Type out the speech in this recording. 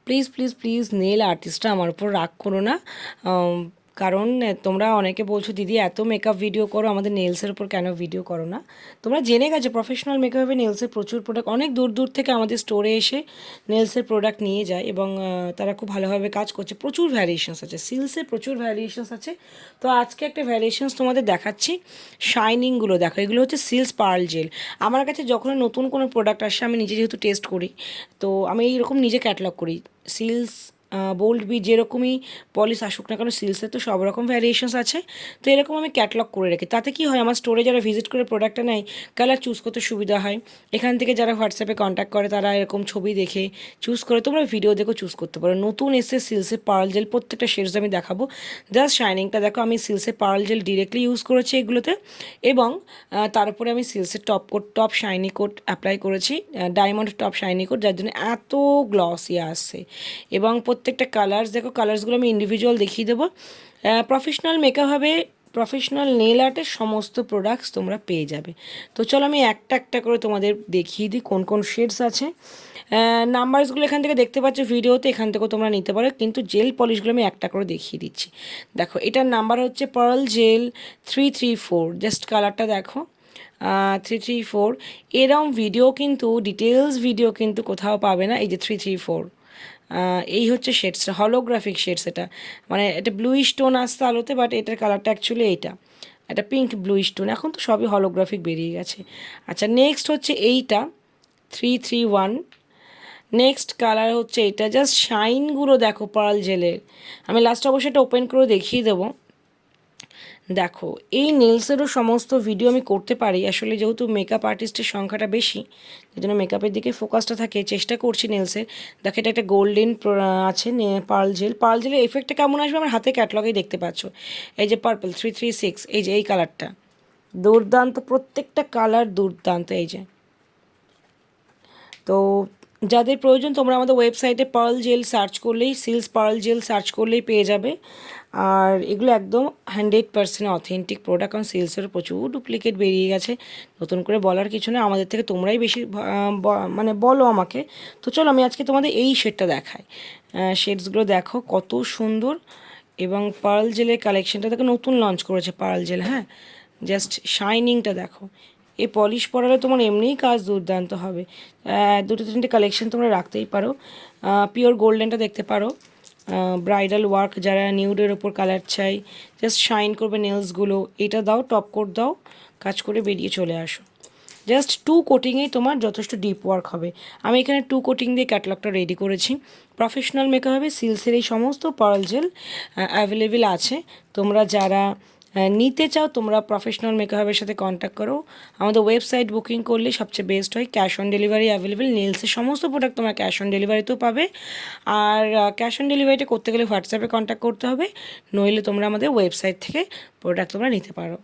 Please please please nail আর্টিস্টরা আমার উপর রাগ করো না, কারণ তোমরা অনেকে বলছো দিদি এত মেকআপ ভিডিও করো, আমাদের নেলসের উপর কেন ভিডিও করো না। তোমরা জেনে গেছো প্রফেশনাল মেকআপে নেলসের প্রচুর প্রোডাক্ট অনেক দূর দূর থেকে আমাদের স্টোরে এসে নেলসের প্রোডাক্ট নিয়ে যায়, এবং তারা খুব ভালোভাবে কাজ করছে। প্রচুর ভ্যারিয়েশনস আছে, সিলসে প্রচুর ভ্যারিয়েশনস আছে। তো আজকে একটা ভ্যারিয়েশনস তোমাদের দেখাচ্ছি। শাইনিংগুলো দেখো, এগুলো হচ্ছে সিলস পার্ল জেল। আমার কাছে যখন নতুন কোনো প্রোডাক্ট আসে, আমি নিজে যেহেতু টেস্ট করি, তো আমি এইরকম নিজে ক্যাটালগ করি। সিলস বোল্ড বি যেরকমই পলিশ আসুক না কেন, সিলসের তো সব রকম ভ্যারিয়েশনস আছে। তো এরকম আমি ক্যাটালগ করে রাখি। তাতে কি হয়, আমার স্টোরে যারা ভিজিট করে প্রোডাক্টটা নেয়, কালার চুজ করতে সুবিধা হয়। এখান থেকে যারা হোয়াটসঅ্যাপে কন্ট্যাক্ট করে, তারা এরকম ছবি দেখে চুজ করে, তোমরা ভিডিও দেখে চুজ করতে পারো। নতুন এসে সিলসে পার্ল জেল, প্রত্যেকটা শেডস আমি দেখাবো। জাস্ট শাইনিংটা দেখো, আমি সিলসে পার্ল জেল ডিরেক্টলি ইউজ করেছি এগুলোতে, এবং তার উপরে আমি সিলসের টপ শাইনি কোট অ্যাপ্লাই করেছি, ডায়মন্ড টপ শাইনি কোট, যার জন্য এত গ্লসি আসছে। এবং প্রত্যেকটা কালার্স দেখো, কালার্সগুলো আমি ইন্ডিভিজুয়াল দেখিয়ে দেবো। প্রফেশনাল মেকআপ হবে, প্রফেশনাল নেল আর্টের সমস্ত প্রোডাক্টস তোমরা পেয়ে যাবে। তো চলো আমি একটা একটা করে তোমাদের দেখিয়ে দিই কোন কোন শেডস আছে। নাম্বারসগুলো এখান থেকে দেখতে পাচ্ছ ভিডিওতে, এখান থেকেও তোমরা নিতে পারো, কিন্তু জেল পলিশগুলো আমি একটা করে দেখিয়ে দিচ্ছি। দেখো, এটার নাম্বার হচ্ছে পার্ল জেল 334। জাস্ট কালারটা দেখো, 334। এরম ভিডিও কিন্তু, ডিটেলস ভিডিও কিন্তু কোথাও পাবে না। এই যে 334, এই হচ্ছে শেডসটা, হলোগ্রাফিক শেডস। এটা মানে এটা ব্লুইশ টোন আসছে আলোতে, বাট এটার কালারটা অ্যাকচুয়ালি এইটা, এটা পিঙ্ক ব্লুইশ টোন। এখন তো সবই হলোগ্রাফিক বেরিয়ে গেছে। আচ্ছা, নেক্সট হচ্ছে এইটা 331। নেক্সট কালার হচ্ছে এটা। জাস্ট শাইনগুলো দেখো পার্ল জেলের। আমি লাস্ট অবশ্যই এটা ওপেন করে দেখিয়ে দেবো। দেখো, এই নেলসেরও সমস্ত ভিডিও আমি করতে পারি, আসলে যেহেতু মেকআপ আর্টিস্টের সংখ্যাটা বেশি, সেই জন্য মেকআপের দিকে ফোকাসটা থাকে, চেষ্টা করছি নেলসের। দেখো, এটা একটা গোল্ডেন আছে পার্ল জেল। পার্ল জেলের এফেক্টটা কেমন আসবে আমার হাতে ক্যাটলগেই দেখতে পাচ্ছ। এই যে পার্পল 336, এই যে এই কালারটা দুর্দান্ত, প্রত্যেকটা কালার দুর্দান্ত। এই যে, তো যাদের প্রয়োজন তোমরা আমাদের ওয়েবসাইটে পার্ল জেল সার্চ করলেই, সিলস পার্ল জেল সার্চ করলেই পেয়ে যাবে। আর এগুলো একদম 100% অথেন্টিক প্রোডাক্ট, কারণ সিলসের প্রচুর ডুপ্লিকেট বেরিয়ে গেছে। নতুন করে বলার কিছু না, আমাদের থেকে তোমরাই বেশি মানে বলো আমাকে। তো চলো আমি আজকে তোমাদের এই শেডটা দেখাই। শেডসগুলো দেখো কত সুন্দর, এবং পার্ল জেলের কালেকশনটা দেখো নতুন লঞ্চ করেছে পার্ল জেল। হ্যাঁ, জাস্ট শাইনিংটা দেখো। এই পলিশ পরালে তোমার এমনিই কাজ দুর্দান্ত হবে। দুটো তিনটে কালেকশন তোমরা রাখতেই পারো। পিওর গোল্ডেনটা দেখতে পারো, ব্রাইডাল ওয়ার্ক, যারা নিউডের ওপর কালার চাই, জাস্ট শাইন করবে নেলসগুলো। এটা দাও, টপ কোট দাও, কাজ করে বেরিয়ে চলে আসো। জাস্ট 2 কোটিংয়েই তোমার যথেষ্ট ডিপ ওয়ার্ক হবে। আমি এখানে 2 কোটিং দিয়ে ক্যাটালগটা রেডি করেছি। প্রফেশনাল মেকআপ হবে, সিলসের এই সমস্ত পার্ল জেল অ্যাভেলেবেল আছে। তোমরা যারা নিতে চাও, তোমরা প্রফেশনাল মেকআপের সাথে কন্ট্যাক্ট করো। আমাদের ওয়েবসাইট বুকিং করলে সবচেয়ে বেস্ট হয়। ক্যাশ অন ডেলিভারি অ্যাভেলেবেল, নেলসের সমস্ত প্রোডাক্ট তোমরা ক্যাশ অন ডেলিভারিতেও পাবে। আর ক্যাশ অন ডেলিভারিটা করতে গেলে হোয়াটসঅ্যাপে কন্ট্যাক্ট করতে হবে, নইলে তোমরা আমাদের ওয়েবসাইট থেকে প্রোডাক্ট তোমরা নিতে পারো।